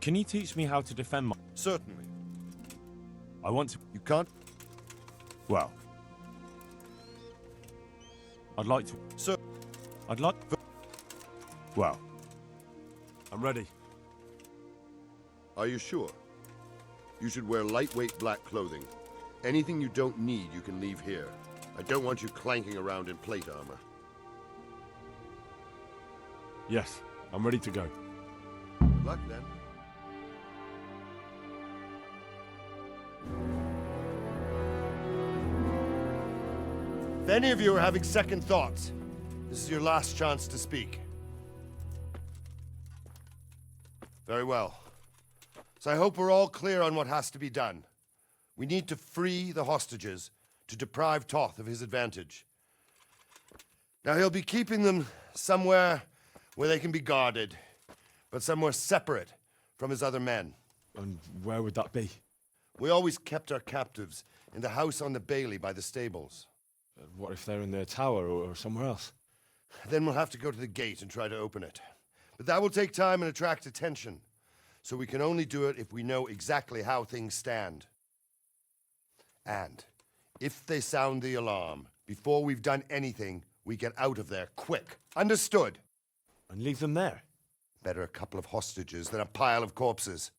Can you teach me how to defend my... Certainly. I want to... You can't? Well... I'd like to... Sir. I'd like... Well... I'm ready. Are you sure? You should wear lightweight black clothing. Anything you don't need, you can leave here. I don't want you clanking around in plate armor. Yes, I'm ready to go. Good luck, then. If any of you are having second thoughts, this is your last chance to speak. Very well. So I hope we're all clear on what has to be done. We need to free the hostages to deprive Toth of his advantage. Now he'll be keeping them somewhere where they can be guarded, but somewhere separate from his other men. And where would that be? We always kept our captives in the house on the bailey by the stables. What if they're in their tower or somewhere else? Then we'll have to go to the gate and try to open it. But that will take time and attract attention. So we can only do it if we know exactly how things stand. And if they sound the alarm, before we've done anything, we get out of there quick. Understood? And leave them there? Better a couple of hostages than a pile of corpses.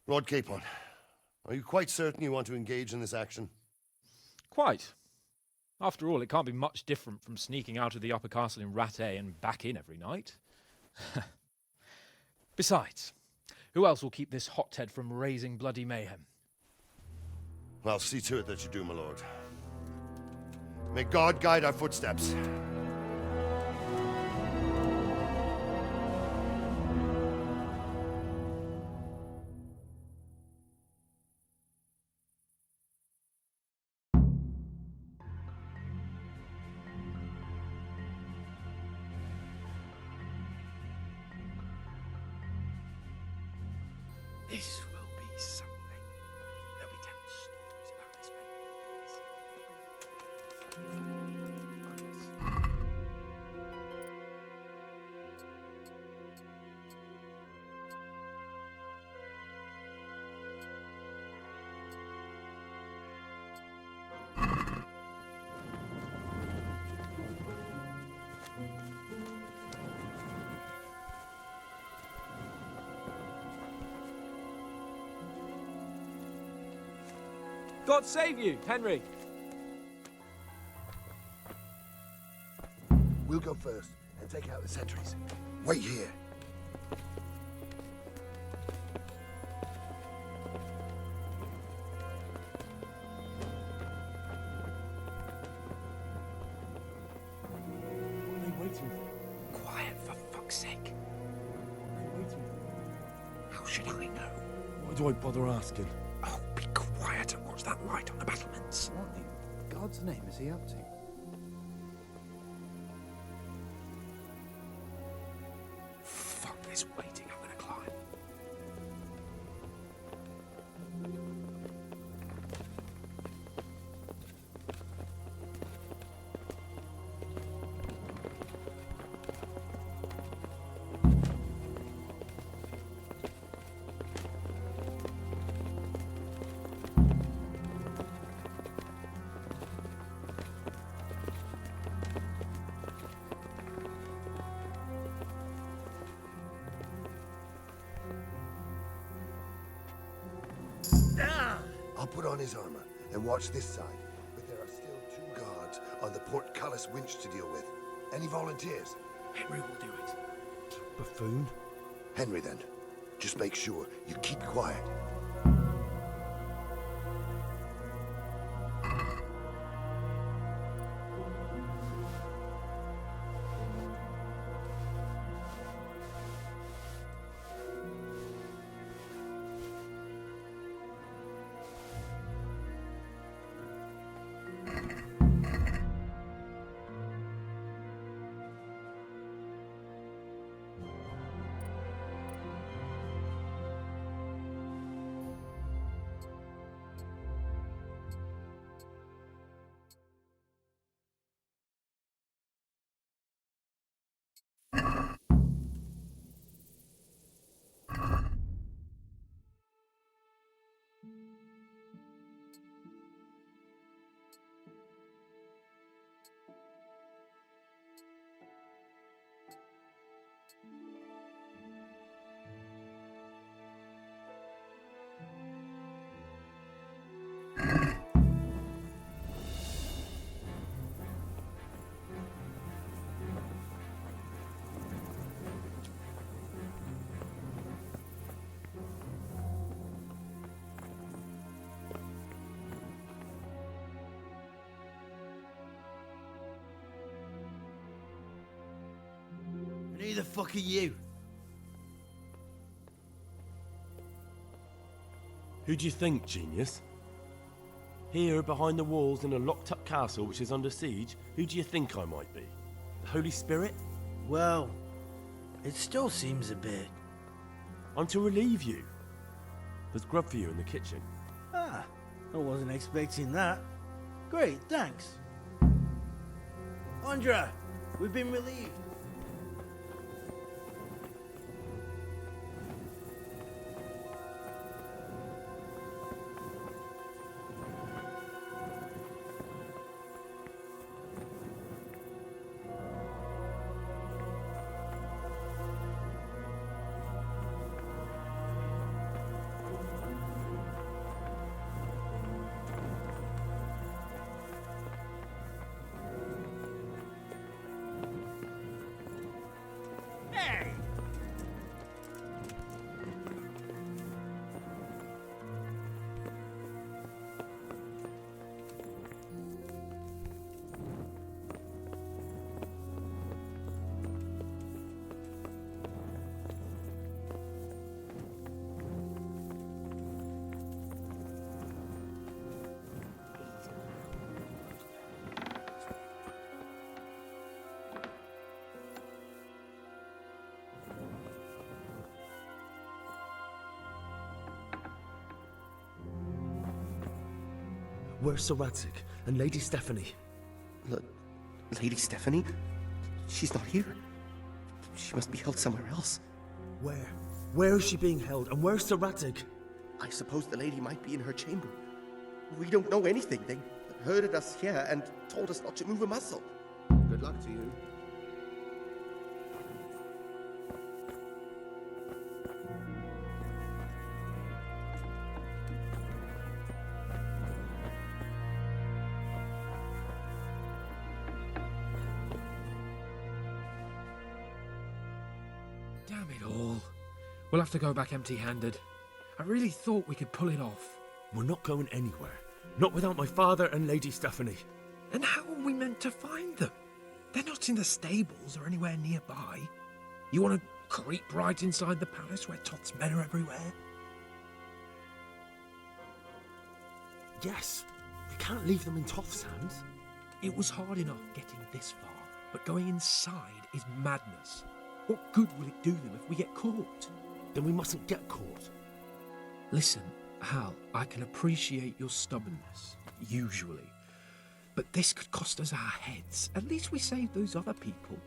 Lord Capon, are you quite certain you want to engage in this action? Quite. After all, it can't be much different from sneaking out of the upper castle in Rattay and back in every night. Besides, who else will keep this hothead from raising bloody mayhem? I'll see to it that you do, my lord. May God guide our footsteps. This will be something. There'll be 10 stories about this God save you, Henry! We'll go first and take out the sentries. Wait here. What are they waiting for? Quiet, for fuck's sake. What are they waiting for? How should I know? Why do I bother asking? Oh, be quiet and watch that light on the battlements. What in God's name is he up to? Fuck this waiting, I'm gonna climb. I'll put on his armor and watch this side. But there are still 2 guards on the portcullis winch to deal with. Any volunteers? Henry will do it. Buffoon? Henry, then. Just make sure you keep quiet. Who the fuck are you? Who do you think, genius? Here, behind the walls in a locked-up castle which is under siege, who do you think I might be? The Holy Spirit? Well, it still seems a bit... I'm to relieve you. There's grub for you in the kitchen. Ah, I wasn't expecting that. Great, thanks. Andra, we've been relieved. Where's Sir Radzig and Lady Stephanie? Lady Stephanie? She's not here. She must be held somewhere else. Where? Where is she being held, and where's Sir Radzig? I suppose the lady might be in her chamber. We don't know anything. They herded us here and told us not to move a muscle. Good luck to you. Damn it all. We'll have to go back empty-handed. I really thought we could pull it off. We're not going anywhere. Not without my father and Lady Stephanie. And how are we meant to find them? They're not in the stables or anywhere nearby. You want to creep right inside the palace where Toth's men are everywhere? Yes. We can't leave them in Toth's hands. It was hard enough getting this far, but going inside is madness. What good will it do them if we get caught? Then we mustn't get caught. Listen, Hal, I can appreciate your stubbornness, usually. But this could cost us our heads. At least we saved those other people.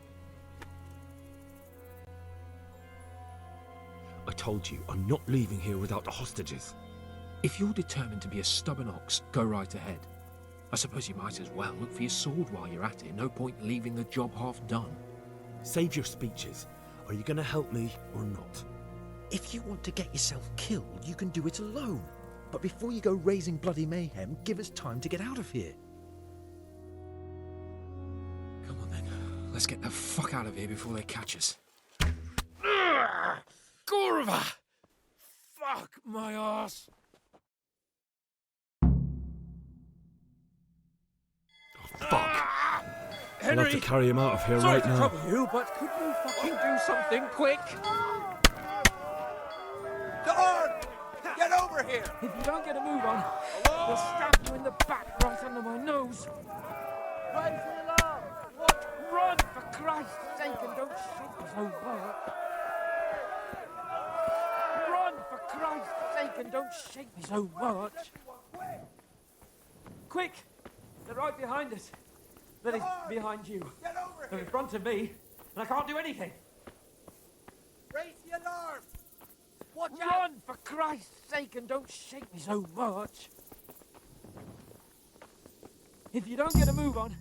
I told you, I'm not leaving here without the hostages. If you're determined to be a stubborn ox, go right ahead. I suppose you might as well look for your sword while you're at it. No point leaving the job half done. Save your speeches. Are you going to help me or not? If you want to get yourself killed, you can do it alone. But before you go raising bloody mayhem, give us time to get out of here. Come on then, let's get the fuck out of here before they catch us. Gorva! Fuck my ass! Oh, fuck! I'll Henry! have to carry him out of here Sorry right to now. trouble you, but could you fucking do something quick? Guard! Get over here! If you don't get a move on, we'll stab you in the back right under my nose. Raise the alarm! Run, for Christ's sake, and don't shake me so much. Run, for Christ's sake, and don't shake me so much. Quick! They're right behind us. That is, behind you. Get over They're here! in front of me, and I can't do anything. Raise the alarm! Watch out! Run, for Christ's sake, and don't shake me so much. If you don't get a move on...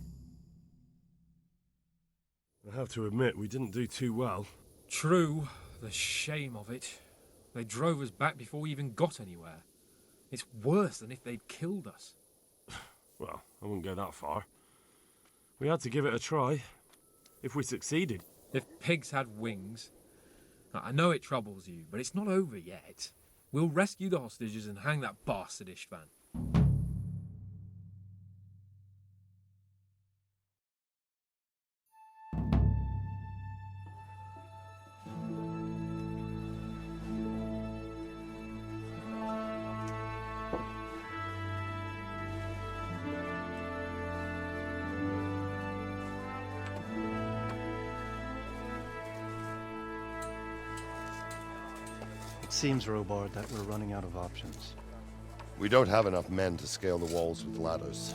I have to admit, we didn't do too well. True, the shame of it. They drove us back before we even got anywhere. It's worse than if they'd killed us. Well, I wouldn't go that far. We had to give it a try. If we succeeded. If pigs had wings... I know it troubles you, but it's not over yet. We'll rescue the hostages and hang that bastard Istvan. seems, Robard, that we're running out of options. We don't have enough men to scale the walls with ladders.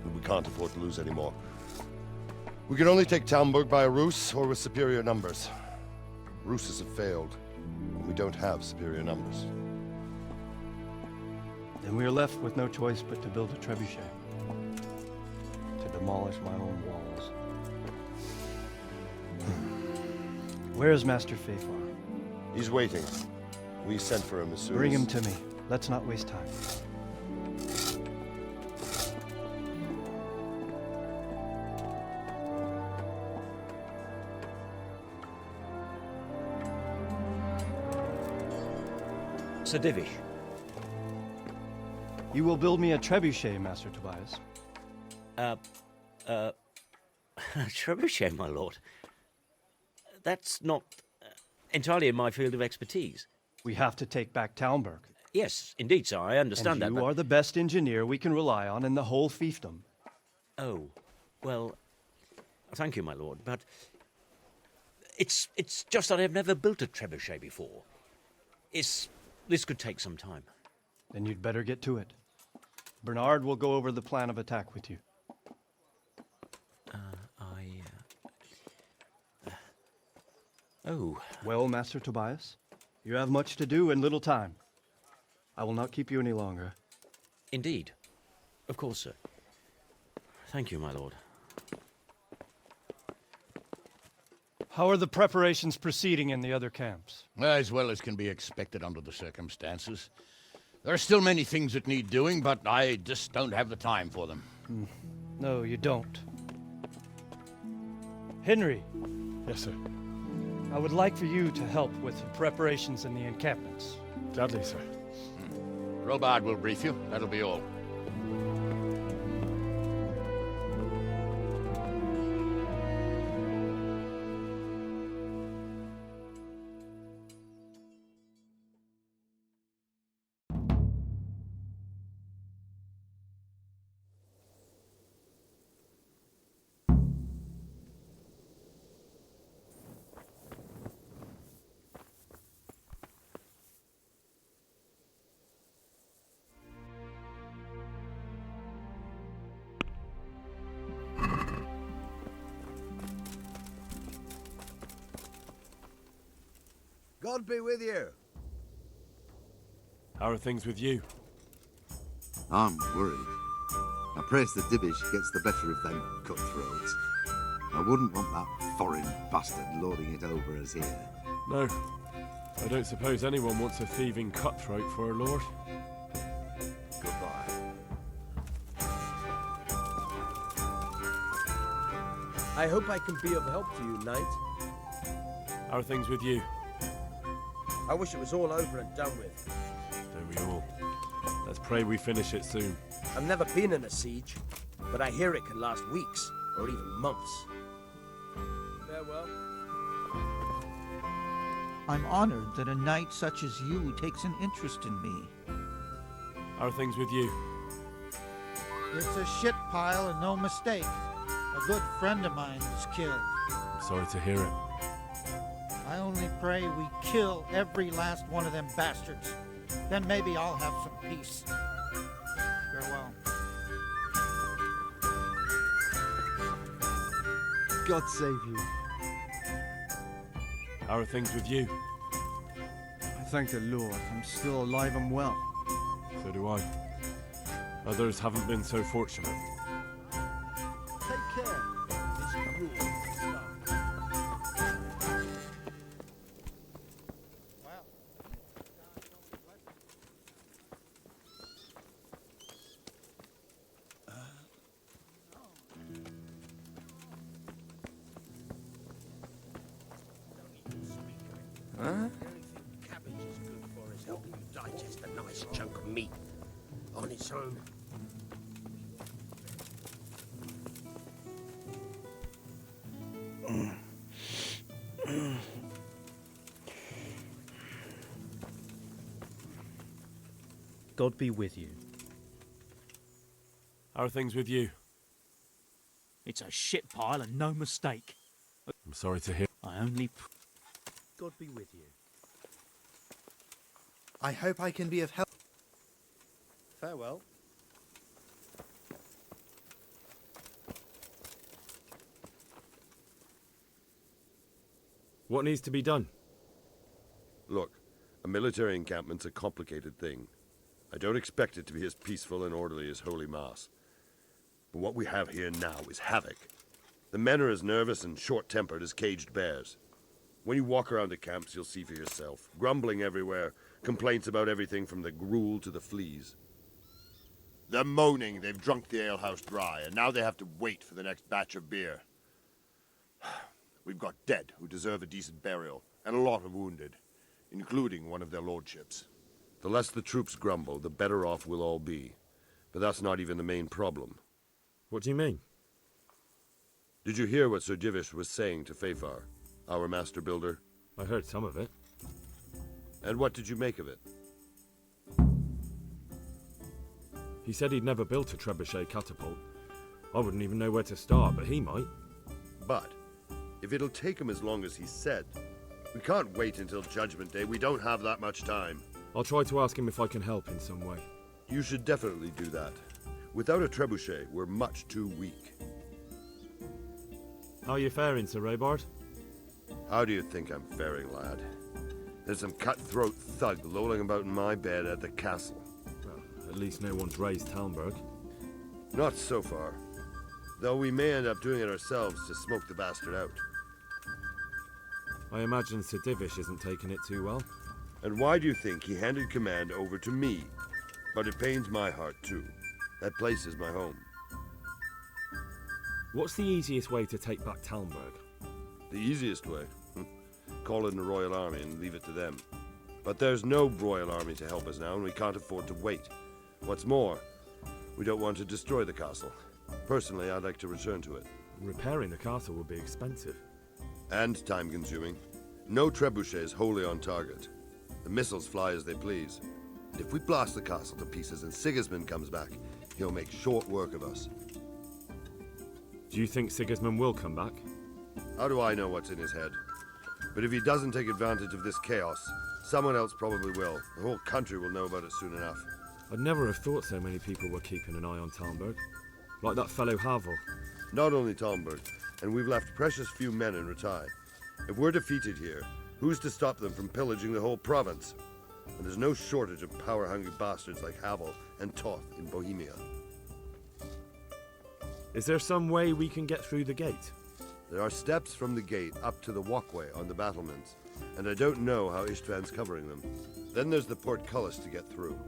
And we can't afford to lose any more. We can only take Talmberg by a ruse or with superior numbers. Ruses have failed, and we don't have superior numbers. Then we're left with no choice but to build a trebuchet. To demolish my own walls. Where's Master Fafar? He's waiting. We sent for him as soon Bring as... him to me. Let's not waste time. Sir Divish. You will build me a trebuchet, Master Tobias. Trebuchet, my lord. That's not entirely in my field of expertise. We have to take back Talmberg. Yes, indeed, sir, I understand that. You are the best engineer we can rely on in the whole fiefdom. Oh, well, thank you, my lord, but it's just that I've never built a trebuchet before. This could take some time. Then you'd better get to it. Bernard will go over the plan of attack with you. Oh. Well, Master Tobias, you have much to do and little time. I will not keep you any longer. Indeed. Of course, sir. Thank you, my lord. How are the preparations proceeding in the other camps? As well as can be expected under the circumstances. There are still many things that need doing, but I just don't have the time for them. No, you don't. Henry. Yes, sir. I would like for you to help with the preparations in the encampments. Gladly, sir. Robard will brief you. That'll be all. God be with you. How are things with you? I'm worried. I praise the Divish gets the better of them cutthroats. I wouldn't want that foreign bastard lording it over us here. No. I don't suppose anyone wants a thieving cutthroat for a lord. Goodbye. I hope I can be of help to you, knight. How are things with you? I wish it was all over and done with. Don't we all? Let's pray we finish it soon. I've never been in a siege, but I hear it can last weeks, or even months. Farewell. I'm honored that a knight such as you takes an interest in me. How are things with you? It's a shit pile and no mistake. A good friend of mine was killed. I'm sorry to hear it. I only pray we kill every last one of them bastards. Then maybe I'll have some peace. Farewell. God save you. How are things with you? I thank the Lord I'm still alive and well. So do I. Others haven't been so fortunate. Take care. This cruel stuff. Huh? Cabbage is good for is helping you digest a nice chunk of meat on its own. God be with you. How are things with you? It's a shit pile and no mistake. I'm sorry to hear. I only... God be with you. I hope I can be of help. Farewell. What needs to be done? Look, a military encampment's a complicated thing. I don't expect it to be as peaceful and orderly as Holy Mass. But what we have here now is havoc. The men are as nervous and short-tempered as caged bears. When you walk around the camps, you'll see for yourself. Grumbling everywhere, complaints about everything from the gruel to the fleas. They're moaning they've drunk the alehouse dry, and now they have to wait for the next batch of beer. We've got dead who deserve a decent burial, and a lot of wounded, including one of their lordships. The less the troops grumble, the better off we'll all be. But that's not even the main problem. What do you mean? Did you hear what Sir Divish was saying to Fafar, our master builder? I heard some of it. And what did you make of it? He said he'd never built a trebuchet catapult. I wouldn't even know where to start, but he might. But if it'll take him as long as he said, we can't wait until Judgment Day. We don't have that much time. I'll try to ask him if I can help in some way. You should definitely do that. Without a trebuchet, we're much too weak. How are you faring, Sir Robard? How do you think I'm faring, lad? There's some cutthroat thug lolling about in my bed at the castle. Well, at least no one's raised Talmberg. Not so far. Though we may end up doing it ourselves to smoke the bastard out. I imagine Sir Divish isn't taking it too well. And why do you think he handed command over to me? But it pains my heart too. That place is my home. What's the easiest way to take back Talmberg? The easiest way? Call in the Royal Army and leave it to them. But there's no Royal Army to help us now, and we can't afford to wait. What's more, we don't want to destroy the castle. Personally, I'd like to return to it. Repairing the castle would be expensive. And time-consuming. No trebuchet is wholly on target. The missiles fly as they please. And if we blast the castle to pieces and Sigismund comes back, he'll make short work of us. Do you think Sigismund will come back? How do I know what's in his head? But if he doesn't take advantage of this chaos, someone else probably will. The whole country will know about it soon enough. I'd never have thought so many people were keeping an eye on Talmberg. Like that fellow Havel. Not only Talmberg, and we've left precious few men in Ratai. If we're defeated here, who's to stop them from pillaging the whole province? And there's no shortage of power-hungry bastards like Havel and Toth in Bohemia. Is there some way we can get through the gate? There are steps from the gate up to the walkway on the battlements, and I don't know how Istvan's covering them. Then there's the portcullis to get through.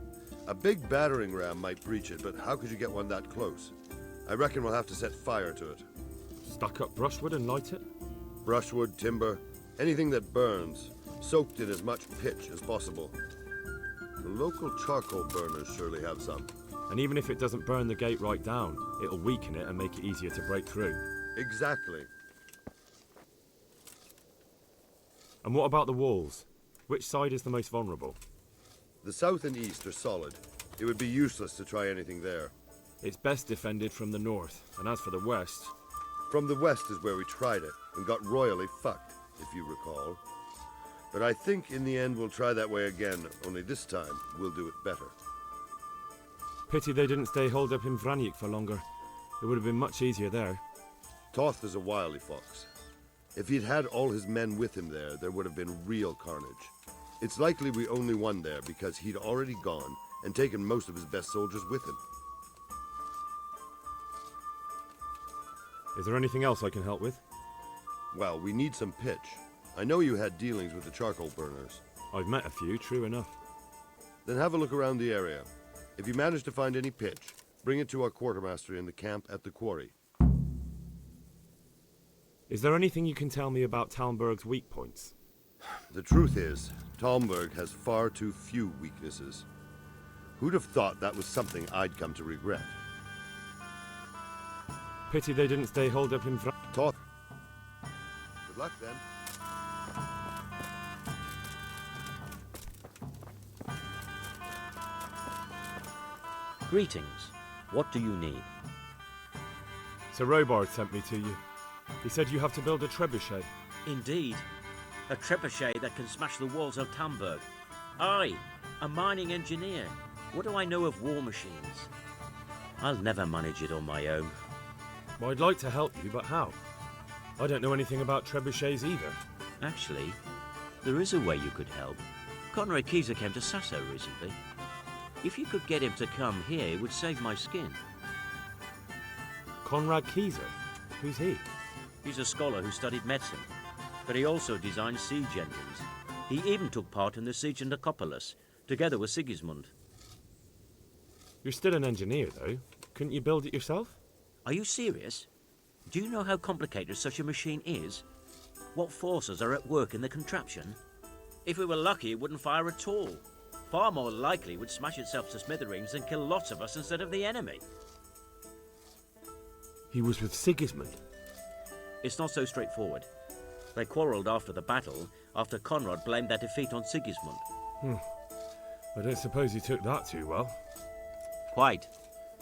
A big battering ram might breach it, but how could you get one that close? I reckon we'll have to set fire to it. Stack up brushwood and light it? Brushwood, timber, anything that burns, soaked in as much pitch as possible. The local charcoal burners surely have some. And even if it doesn't burn the gate right down, it'll weaken it and make it easier to break through. Exactly. And what about the walls? Which side is the most vulnerable? The south and east are solid. It would be useless to try anything there. It's best defended from the north, and as for the west... From the west is where we tried it, and got royally fucked, if you recall. But I think in the end we'll try that way again, only this time we'll do it better. Pity they didn't stay holed up in Vranic for longer. It would have been much easier there. Toth is a wily fox. If he'd had all his men with him there would have been real carnage. It's likely we only won there because he'd already gone and taken most of his best soldiers with him. Is there anything else I can help with? Well, we need some pitch. I know you had dealings with the charcoal burners. I've met a few, true enough. Then have a look around the area. If you manage to find any pitch, bring it to our quartermaster in the camp at the quarry. Is there anything you can tell me about Talmberg's weak points? The truth is, Talmberg has far too few weaknesses. Who'd have thought that was something I'd come to regret? Pity they didn't stay holed up in Toth. Good luck, then. Greetings. What do you need? Sir Robard sent me to you. He said you have to build a trebuchet. Indeed. A trebuchet that can smash the walls of Talmberg. Aye, A mining engineer. What do I know of war machines? I'll never manage it on my own. Well, I'd like to help you, but how? I don't know anything about trebuchets either. Actually, there is a way you could help. Conrad Keyser came to Sasso recently. If you could get him to come here, it would save my skin. Conrad Keyser? Who's he? He's a scholar who studied medicine, but he also designed siege engines. He even took part in the siege of Nicopolis, together with Sigismund. You're still an engineer, though. Couldn't you build it yourself? Are you serious? Do you know how complicated such a machine is? What forces are at work in the contraption? If we were lucky, it wouldn't fire at all. Far more likely it would smash itself to smithereens and kill lots of us instead of the enemy. He was with Sigismund. It's not so straightforward. They quarrelled after the battle, after Conrad blamed their defeat on Sigismund. I don't suppose he took that too well. Quite.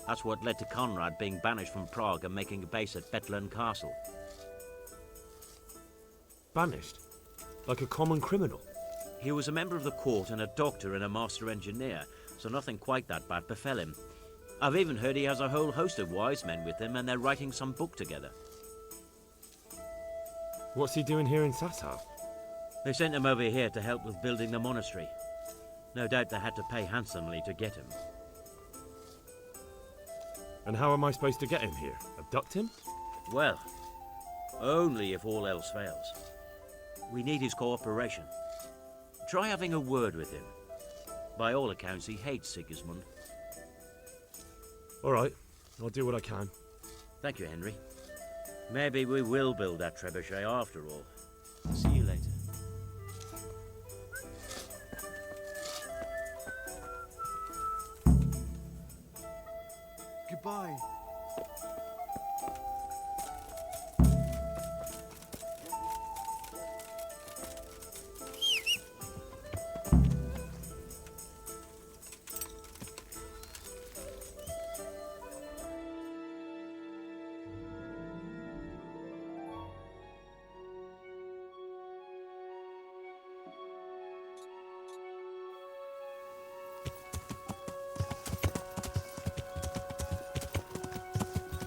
That's what led to Conrad being banished from Prague and making a base at Bethlen Castle. Banished? Like a common criminal? He was a member of the court and a doctor and a master engineer, so nothing quite that bad befell him. I've even heard he has a whole host of wise men with him and they're writing some book together. What's he doing here in Sasau? They sent him over here to help with building the monastery. No doubt they had to pay handsomely to get him. And how am I supposed to get him here? Abduct him? Well, only if all else fails. We need his cooperation. Try having a word with him. By all accounts, he hates Sigismund. All right, I'll do what I can. Thank you, Henry. Maybe we will build that trebuchet after all. See you later. Goodbye.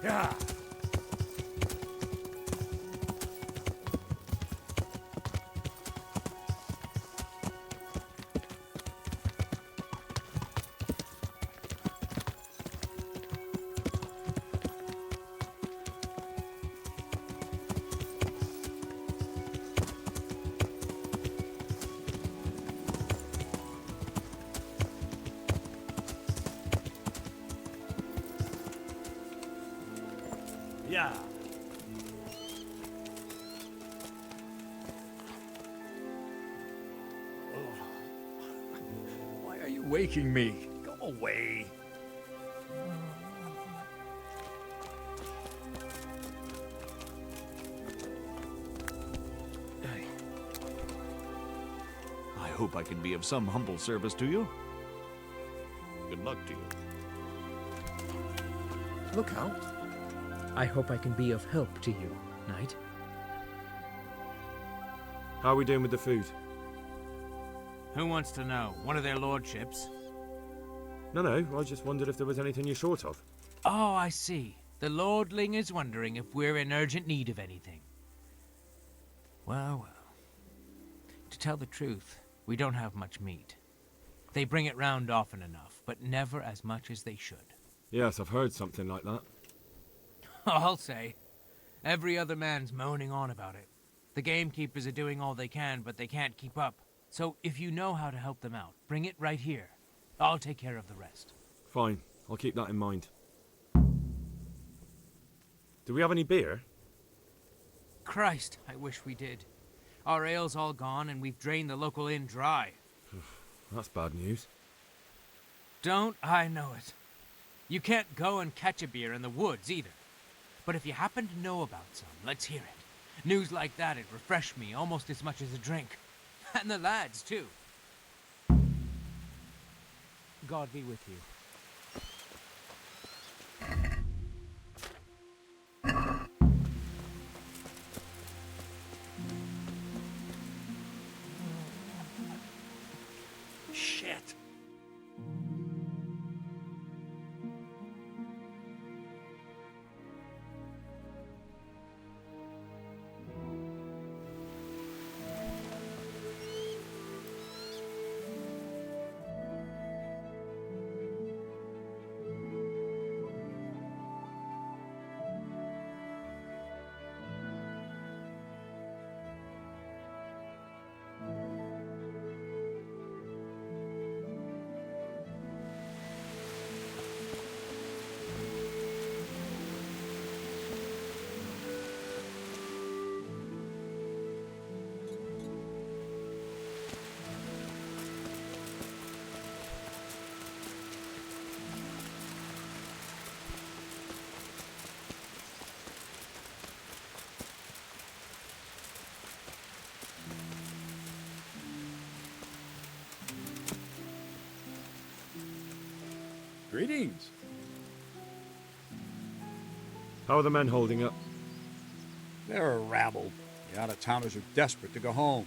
Yeah. Yeah. Why are you waking me? Go away. I hope I can be of some humble service to you. Good luck to you. Look out. I hope I can be of help to you, Knight. How are we doing with the food? Who wants to know? One of their lordships? No, I just wondered if there was anything you're short of. Oh, I see. The lordling is wondering if we're in urgent need of anything. Well. To tell the truth, we don't have much meat. They bring it round often enough, but never as much as they should. Yes, I've heard something like that. I'll say. Every other man's moaning on about it. The gamekeepers are doing all they can, but they can't keep up. So if you know how to help them out, bring it right here. I'll take care of the rest. Fine, I'll keep that in mind. Do we have any beer? Christ, I wish we did. Our ale's all gone and we've drained the local inn dry. That's bad news. Don't I know it? You can't go and catch a beer in the woods either. But if you happen to know about some, let's hear it. News like that'd refresh me almost as much as a drink. And the lads, too. God be with you. Shit. Greetings. How are the men holding up? They're a rabble. The out-of-towners are desperate to go home.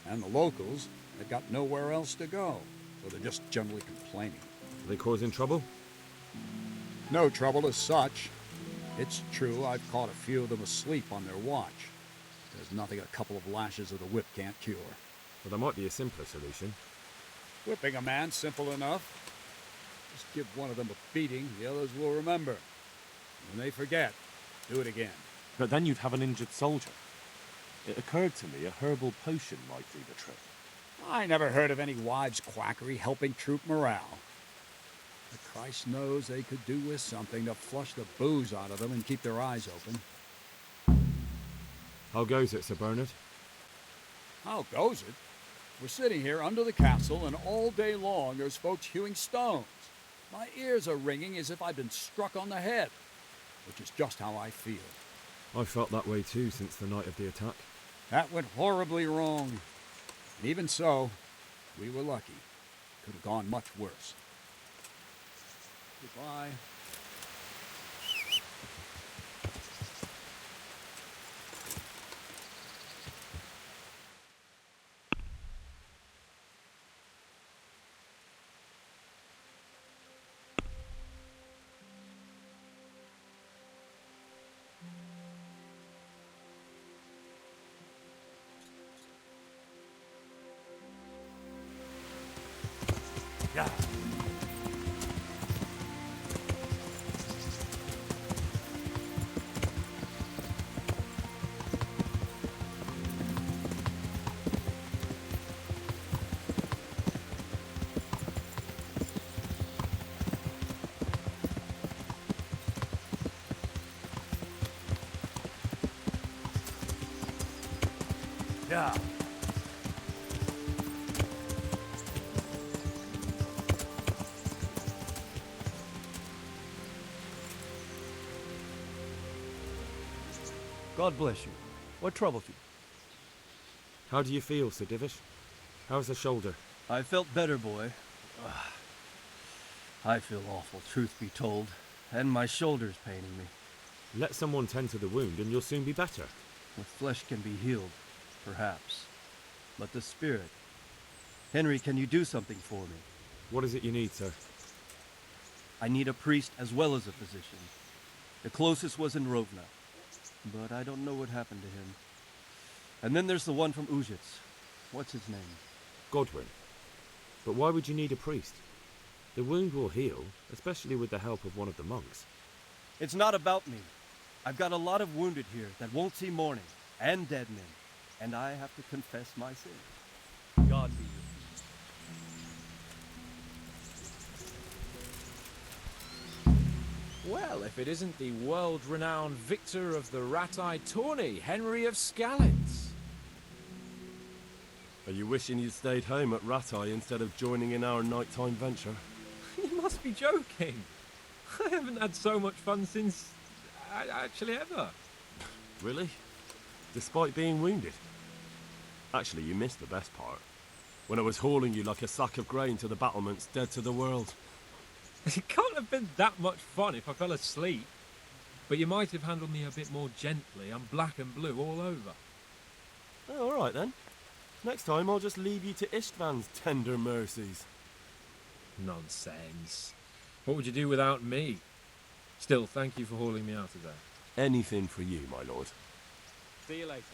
And the locals, they've got nowhere else to go. So they're just generally complaining. Are they causing trouble? No trouble as such. It's true I've caught a few of them asleep on their watch. There's nothing a couple of lashes of the whip can't cure. Well, there might be a simpler solution. Whipping a man, simple enough. Just give one of them a beating, the others will remember. When they forget, do it again. But then you'd have an injured soldier. It occurred to me a herbal potion might do the trick. I never heard of any wives' quackery helping troop morale. But Christ knows they could do with something to flush the booze out of them and keep their eyes open. How goes it, Sir Bernard? How goes it? We're sitting here under the castle, and all day long there's folks hewing stones. My ears are ringing as if I'd been struck on the head, which is just how I feel. I felt that way too since the night of the attack. That went horribly wrong. And even so, we were lucky. Could have gone much worse. Goodbye. Yeah. Yeah. God bless you. What troubles you? How do you feel, Sir Divish? How's the shoulder? I felt better, boy. I feel awful, truth be told, and my shoulder's paining me. Let someone tend to the wound and you'll soon be better. The flesh can be healed, perhaps, but the spirit... Henry, can you do something for me? What is it you need, sir? I need a priest as well as a physician. The closest was in Rovna, but I don't know what happened to him. And then there's the one from Ujits. What's his name? Godwin. But why would you need a priest? The wound will heal, especially with the help of one of the monks. It's not about me. I've got a lot of wounded here that won't see morning, and dead men, and I have to confess my sin. God be with you. Well, if it isn't the world-renowned victor of the rat-eye tourney, Henry of Skalitz. Are you wishing you'd stayed home at Rattay instead of joining in our nighttime venture? You must be joking. I haven't had so much fun since... actually ever. Really? Despite being wounded? Actually, you missed the best part. When I was hauling you like a sack of grain to the battlements, dead to the world. It can't have been that much fun if I fell asleep. But you might have handled me a bit more gently. I'm black and blue all over. Oh, all right then. Next time I'll just leave you to Istvan's tender mercies. Nonsense. What would you do without me? Still, thank you for hauling me out of there. Anything for you, my lord. See you later.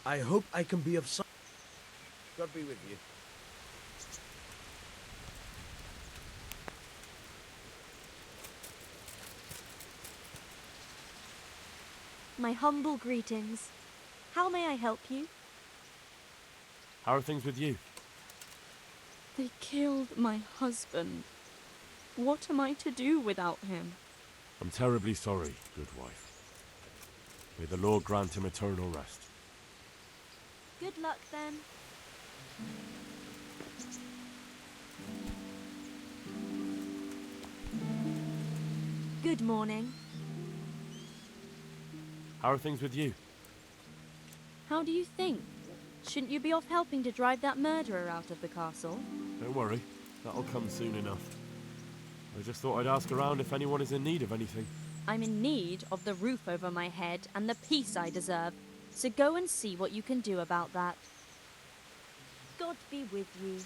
I hope I can be of some... God be with you. My humble greetings. How may I help you? How are things with you? They killed my husband. What am I to do without him? I'm terribly sorry, good wife. May the Lord grant him eternal rest. Good luck then. Good morning. How are things with you? How do you think? Shouldn't you be off helping to drive that murderer out of the castle? Don't worry, that'll come soon enough. I just thought I'd ask around if anyone is in need of anything. I'm in need of the roof over my head and the peace I deserve, so go and see what you can do about that. God be with you.